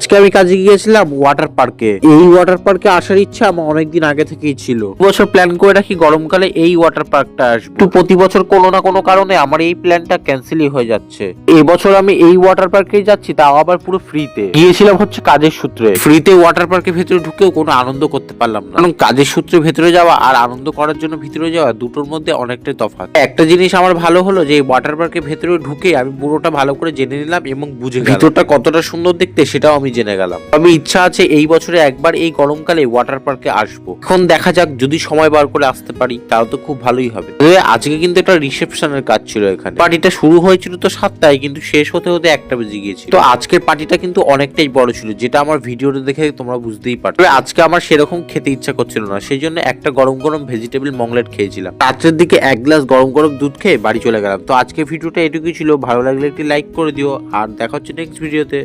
আজকে আমি কাজে গিয়েছিলাম ওয়াটার পার্কে। এই ওয়াটার পার্কে আসার ইচ্ছা আমার অনেকদিন আগে থেকেই ছিল। বছর প্ল্যান করে রাখি গরমকালে এই ওয়াটার পার্কটা আসবো, তো প্রতি বছর কোনো না কোনো কারণে আমার এই প্ল্যানটা ক্যান্সেলই হয়ে যাচ্ছে। এবছর আমি এই ওয়াটার পার্কেই যাচ্ছি, তাও আবার পুরো ফ্রিতে। গিয়েছিলাম হচ্ছে কাজের সূত্রে। ফ্রিতে ওয়াটার পার্কের ভেতরে ঢুকেও কোনো আনন্দ করতে পারলাম না, কারণ কাজের সূত্রে ভেতরে যাওয়া আর আনন্দ করার জন্য ভিতরে যাওয়া দুটোর মধ্যে অনেকটাই তফাৎ। একটা জিনিস আমার ভালো হলো যে ওয়াটার পার্কের ভেতরে ঢুকে আমি পুরোটা ভালো করে জেনে নিলাম এবং বুঝে গেলাম ভিতরটা কতটা সুন্দর দেখতে, সেটাও আমি জেনে গেলাম। আমি ইচ্ছা আছে এই বছরে একবার এই গরমকালে ওয়াটার পার্কে আসবো। এখন দেখা যাক, যদি সময় বার করে আসতে পারি তাহলে তো খুব ভালোই হবে। আজকে কিন্তু একটা রিসেপশনের কাজ ছিল এখানে। পার্টিটা শুরু হয়েছিল তো 7টায়, কিন্তু শেষ হতে হতে 1টা বেজে গিয়েছিল। তো আজকের পার্টিটা কিন্তু অনেকটাই বড় ছিল, যেটা আমার ভিডিওটা দেখে তোমরা বুঝতেই পারছো। আজকে আমার সেরকম খেতে ইচ্ছা করছিল না, সেই জন্য একটা গরম গরম ভেজিটেবল মংলেট খেয়েছিলাম। রাত্রের দিকে 1 গ্লাস গরম গরম দুধ খেয়ে বাড়ি চলে গেলাম। তো আজকে ভিডিওটা এটুকুই ছিল। ভালো লাগলে একটি লাইক করে দিও, আর দেখা হচ্ছে নেক্সট ভিডিওতে।